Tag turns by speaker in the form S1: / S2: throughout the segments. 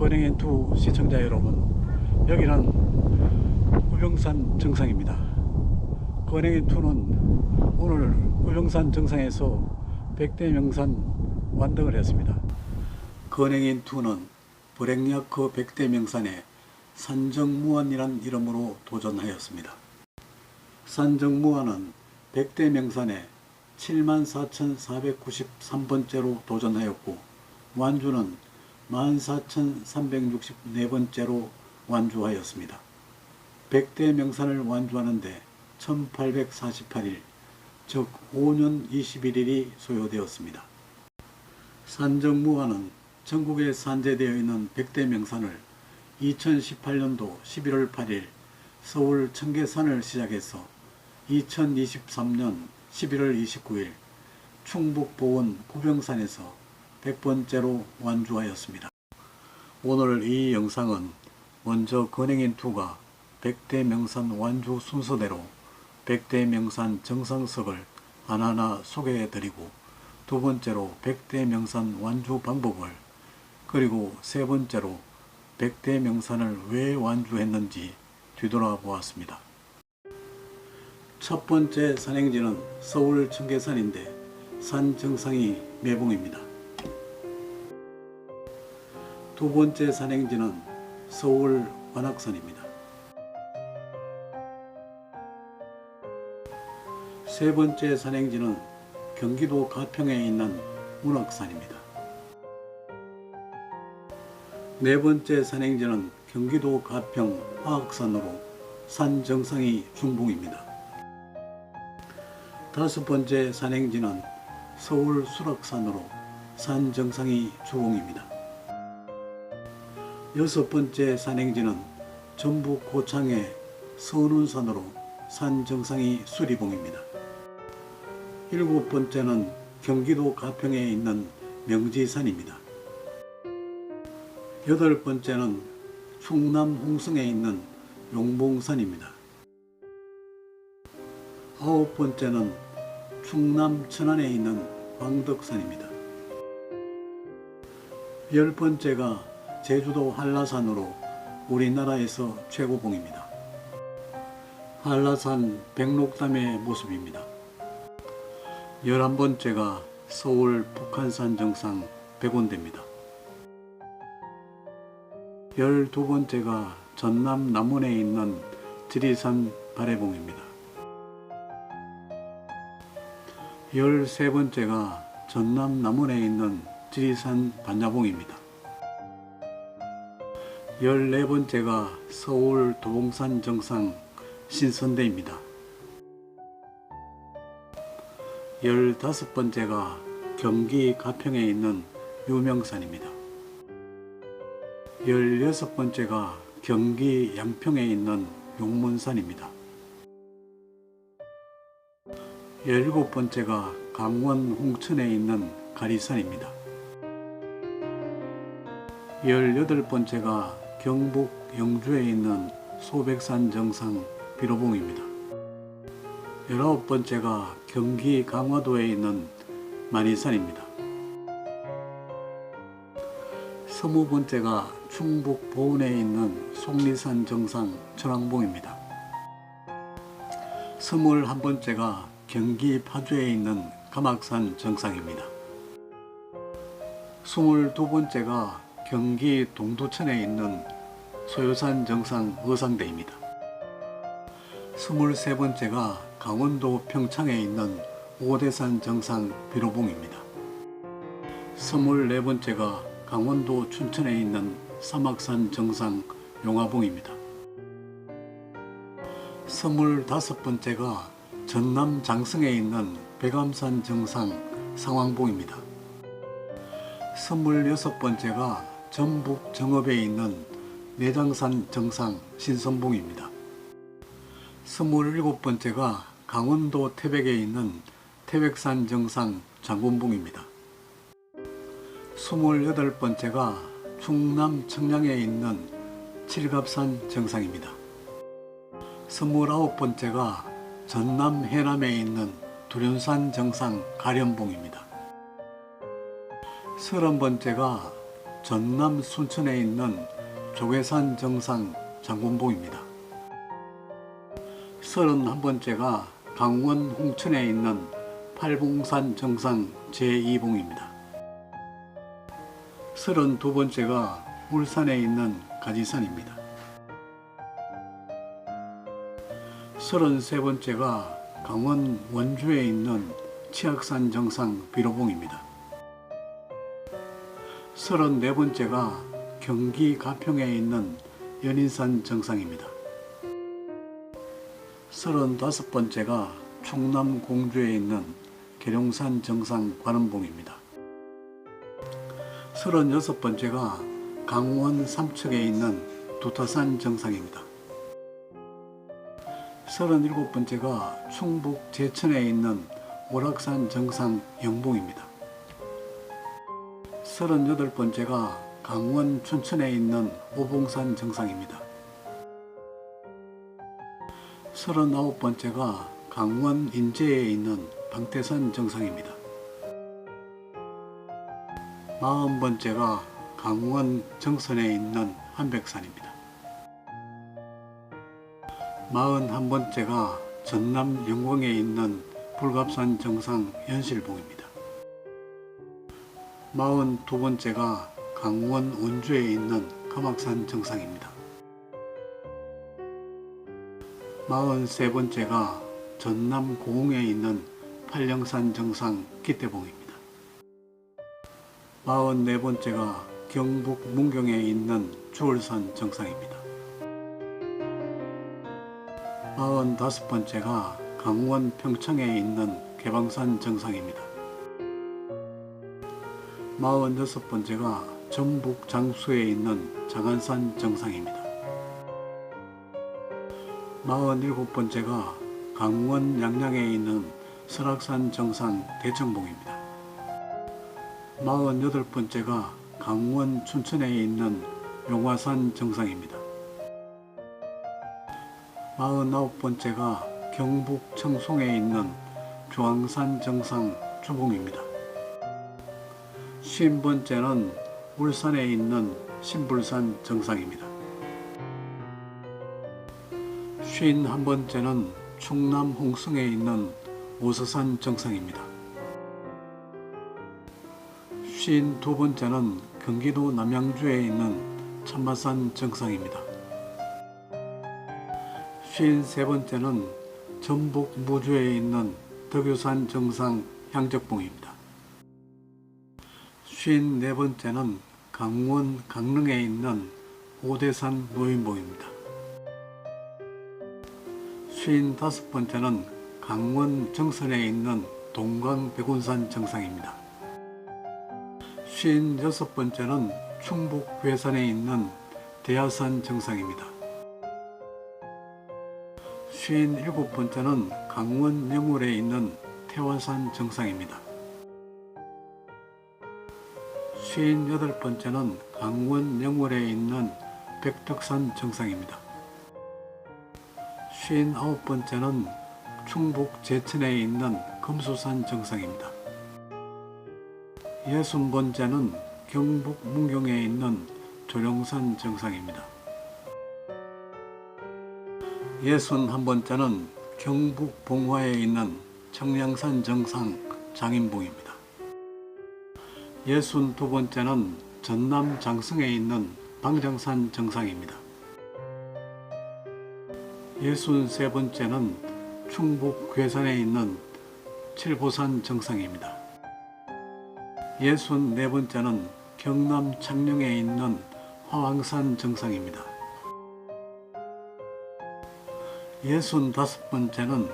S1: 건행엔2 시청자 여러분, 여기는 우병산 정상입니다. 건행엔2는 오늘 우병산 정상에서 백대명산 완등을 했습니다. 건행엔2는 브렉야크 백대명산에 산정무안이란 이름으로 도전하였습니다. 산정무안은 백대명산에 74,493번째로 도전하였고, 완주는 14,364번째로 완주하였습니다. 백대명산을 완주하는데 1848일, 즉 5년 21일이 소요되었습니다. 산정무안은 전국에 산재되어 있는 백대명산을 2018년도 11월 8일 서울 청계산을 시작해서 2023년 11월 29일 충북보원 구병산에서 100번째로 완주하였습니다. 오늘 이 영상은 먼저 건행엔2가 백대명산 완주 순서대로 백대명산 정상석을 하나하나 소개해드리고, 두 번째로 백대명산 완주 방법을, 그리고 세 번째로 백대명산을 왜 완주했는지 뒤돌아 보았습니다. 첫 번째 산행지는 서울 청계산인데 산 정상이 매봉입니다. 두 번째 산행지는 서울 관악산입니다. 세 번째 산행지는 경기도 가평에 있는 문악산입니다. 네 번째 산행지는 경기도 가평 화학산으로 산 정상이 중봉입니다. 다섯 번째 산행지는 서울 수락산으로 산 정상이 주봉입니다. 여섯 번째 산행지는 전북 고창의 선운산으로 산 정상이 수리봉입니다. 일곱 번째는 경기도 가평에 있는 명지산입니다. 여덟 번째는 충남 홍성에 있는 용봉산입니다. 아홉 번째는 충남 천안에 있는 광덕산입니다. 열 번째가 제주도 한라산으로 우리나라에서 최고봉입니다. 한라산 백록담의 모습입니다. 11번째가 서울 북한산 정상 백운대입니다. 12번째가 전남 남원에 있는 지리산 바래봉입니다. 13번째가 전남 남원에 있는 지리산 반야봉입니다. 14번째가 서울 도봉산 정상 신선대입니다. 15번째가 경기 가평에 있는 유명산입니다. 16번째가 경기 양평에 있는 용문산입니다. 17번째가 강원 홍천에 있는 가리산입니다. 18번째가 경북 영주에 있는 소백산 정상 비로봉입니다. 19번째가 경기 강화도에 있는 만이산입니다. 20번째가 충북 보은에 있는 속리산 정상 천왕봉입니다. 21번째가 경기 파주에 있는 가막산 정상입니다. 22번째가 경기 동두천에 있는 소요산 정상 어상대입니다. 23번째가 강원도 평창에 있는 오대산 정상 비로봉입니다. 24번째가 강원도 춘천에 있는 사막산 정상 용화봉입니다. 25번째가 전남 장성에 있는 백암산 정상 상왕봉입니다. 26번째가 전북 정읍에 있는 내장산 정상 신선봉입니다. 27번째가 강원도 태백에 있는 태백산 정상 장군봉입니다. 28번째가 충남 청량에 있는 칠갑산 정상입니다. 29번째가 전남 해남에 있는 두련산 정상 가련봉입니다. 30번째가 전남 순천에 있는 조계산 정상 장군봉입니다. 31번째가 강원 홍천에 있는 팔봉산 정상 제2봉입니다. 32번째가 울산에 있는 가지산입니다. 33번째가 강원 원주에 있는 치악산 정상 비로봉입니다. 34번째가 경기 가평에 있는 연인산 정상입니다. 35번째가 충남 공주에 있는 계룡산 정상 관음봉입니다. 36번째가 강원 삼척에 있는 두타산 정상입니다. 37번째가 충북 제천에 있는 오락산 정상 영봉입니다. 38번째가 강원 춘천에 있는 오봉산 정상입니다. 39번째가 강원 인제에 있는 방태산 정상입니다. 40번째가 강원 정선에 있는 한백산입니다. 41번째가 전남 영광에 있는 불갑산 정상 연실봉입니다. 42번째가 강원 원주에 있는 금악산 정상입니다. 43번째가 전남 고흥에 있는 팔령산 정상 기태봉입니다. 44번째가 경북 문경에 있는 주월산 정상입니다. 45번째가 강원 평창에 있는 개방산 정상입니다. 46번째가 전북 장수에 있는 장안산 정상입니다. 47번째가 강원 양양에 있는 설악산 정상 대청봉입니다. 48번째가 강원 춘천에 있는 용화산 정상입니다. 49번째가 경북 청송에 있는 조항산 정상 주봉입니다. 50번째는 울산에 있는 신불산 정상입니다. 51번째는 충남 홍성에 있는 오서산 정상입니다. 52번째는 경기도 남양주에 있는 참마산 정상입니다. 53번째는 전북 무주에 있는 덕유산 정상 향적봉입니다. 54번째는 강원 강릉에 있는 오대산 노인봉입니다. 55번째는 강원 정선에 있는 동광백운산 정상입니다. 56번째는 충북 괴산에 있는 대하산 정상입니다. 57번째는 강원 영월에 있는 태화산 정상입니다. 58번째는 강원 영월에 있는 백덕산 정상입니다. 59번째는 충북 제천에 있는 금수산 정상입니다. 60번째는 경북 문경에 있는 조령산 정상입니다. 61번째는 경북 봉화에 있는 청량산 정상 장인봉입니다. 62번째는 전남 장성에 있는 방장산 정상입니다. 63번째는 충북 괴산에 있는 칠보산 정상입니다. 64번째는 경남 창녕에 있는 화왕산 정상입니다. 65번째는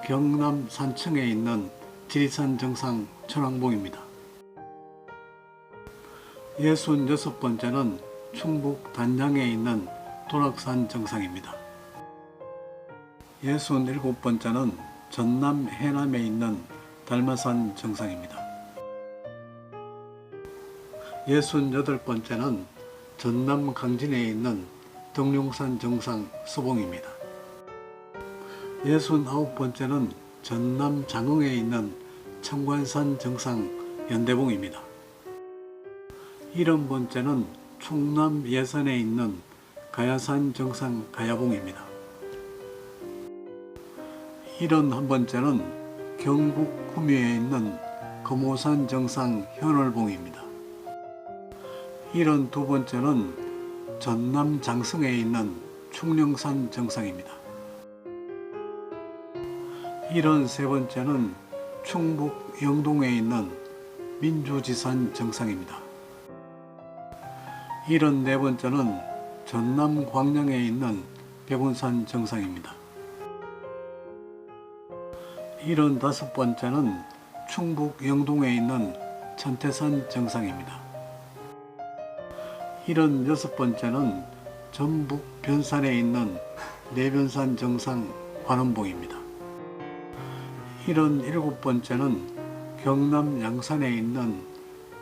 S1: 경남 산청에 있는 지리산 정상 천왕봉입니다. 66번째는 충북 단양에 있는 도락산 정상입니다. 67번째는 전남 해남에 있는 달마산 정상입니다. 68번째는 전남 강진에 있는 덕룡산 정상 수봉입니다. 69번째는 전남 장흥에 있는 청관산 정상 연대봉입니다. 70번째는 충남 예산에 있는 가야산 정상 가야봉입니다. 71번째는 경북 구미에 있는 금오산 정상 현월봉입니다. 72번째는 전남 장성에 있는 충령산 정상입니다. 73번째는 충북 영동에 있는 민주지산 정상입니다. 74번째는 전남 광양에 있는 백운산 정상입니다. 75번째는 충북 영동에 있는 천태산 정상입니다. 76번째는 전북 변산에 있는 내변산 정상 관음봉입니다. 77번째는 경남 양산에 있는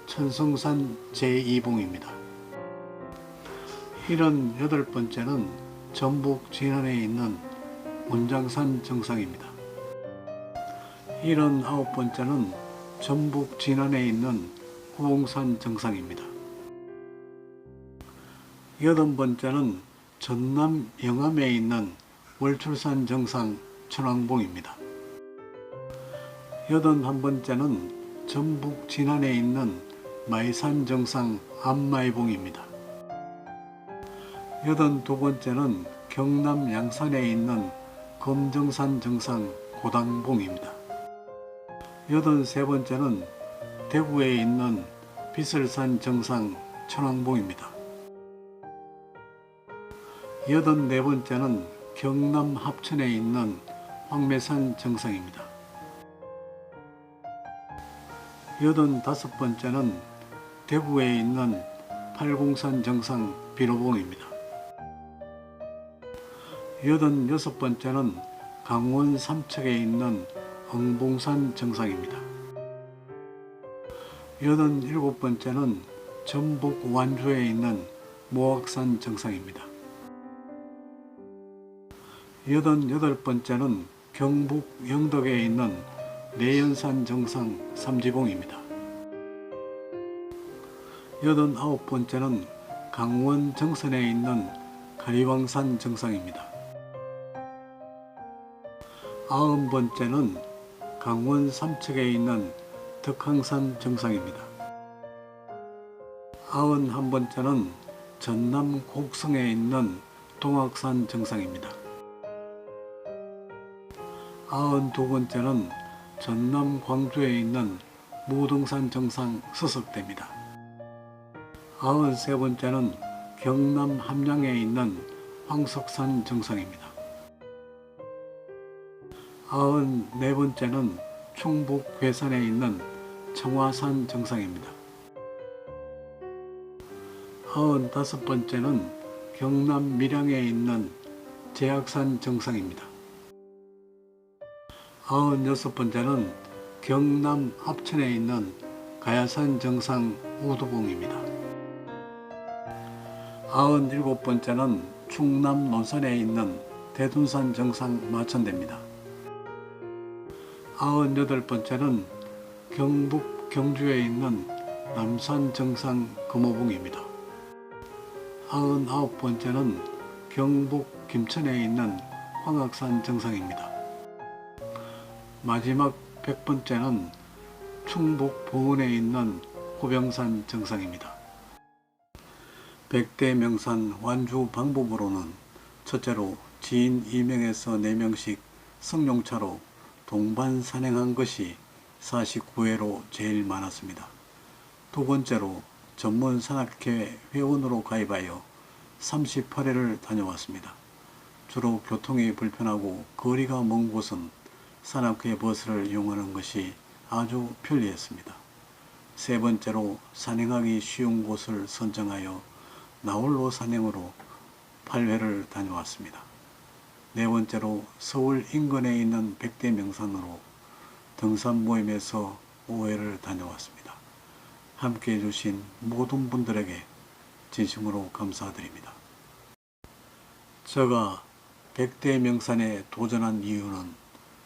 S1: 천성산 제2봉입니다. 78번째는 전북 진안에 있는 운장산 정상입니다. 79번째는 전북 진안에 있는 구봉산 정상입니다. 80번째는 전남 영암에 있는 월출산 정상 천왕봉입니다. 81번째는 전북 진안에 있는 마이산 정상 안마이봉입니다. 82번째는 경남 양산에 있는 검정산 정상 고당봉입니다. 83번째는 대구에 있는 비설산 정상 천왕봉입니다. 84번째는 경남 합천에 있는 황매산 정상입니다. 85번째는 대구에 있는 팔공산 정상 비로봉입니다. 86번째는 강원 삼척에 있는 엉봉산 정상입니다. 87번째는 전북 완주에 있는 모악산 정상입니다. 88번째는 경북 영덕에 있는 내연산 정상 삼지봉입니다. 89번째는 강원 정선에 있는 가리왕산 정상입니다. 90번째는 강원 삼척에 있는 덕항산 정상입니다. 91번째는 전남 곡성에 있는 동악산 정상입니다. 92번째는 전남 광주에 있는 무등산 정상 서석대입니다. 93번째는 경남 함양에 있는 황석산 정상입니다. 94번째는 충북 괴산에 있는 청화산 정상입니다. 95번째는 경남 밀양에 있는 제악산 정상입니다. 96번째는 경남 합천에 있는 가야산 정상 우두봉입니다. 97번째는 충남 논산에 있는 대둔산 정상 마천대입니다. 98번째는 경북 경주에 있는 남산 정상 금호봉입니다. 99번째는 경북 김천에 있는 황악산 정상입니다. 마지막 100번째는 충북 보은에 있는 호병산 정상입니다. 100대 명산 완주 방법으로는 첫째로 지인 2명에서 4명씩 승용차로 동반 산행한 것이 49회로 제일 많았습니다. 두 번째로 전문 산악회 회원으로 가입하여 38회를 다녀왔습니다. 주로 교통이 불편하고 거리가 먼 곳은 산악회 버스를 이용하는 것이 아주 편리했습니다. 세 번째로 산행하기 쉬운 곳을 선정하여 나홀로 산행으로 8회를 다녀왔습니다. 네 번째로 서울 인근에 있는 100대 명산으로 등산 모임에서 5회를 다녀왔습니다. 함께 해주신 모든 분들에게 진심으로 감사드립니다. 제가 100대 명산에 도전한 이유는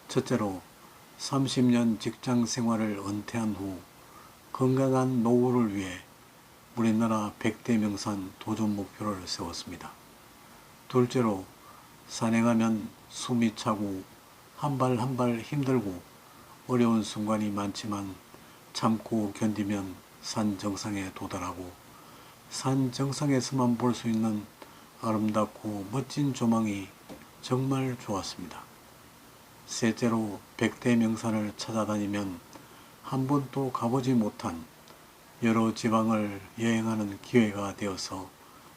S1: 첫째로 30년 직장 생활을 은퇴한 후 건강한 노후를 위해 우리나라 100대 명산 도전 목표를 세웠습니다. 둘째로 산행하면 숨이 차고 한 발 한 발 힘들고 어려운 순간이 많지만 참고 견디면 산 정상에 도달하고 산 정상에서만 볼 수 있는 아름답고 멋진 조망이 정말 좋았습니다. 셋째로 100대 명산을 찾아다니면 한 번도 가보지 못한 여러 지방을 여행하는 기회가 되어서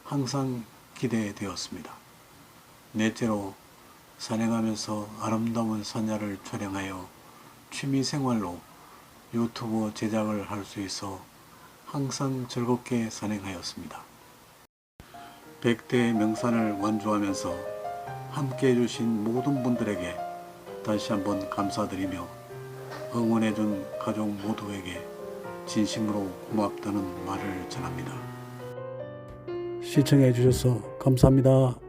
S1: 항상 기대되었습니다. 넷째로 산행하면서 아름다운 산야를 촬영하여 취미생활로 유튜브 제작을 할 수 있어 항상 즐겁게 산행하였습니다. 100대 명산을 완주하면서 함께 해주신 모든 분들에게 다시 한번 감사드리며 응원해준 가족 모두에게 진심으로 고맙다는 말을 전합니다. 시청해 주셔서 감사합니다.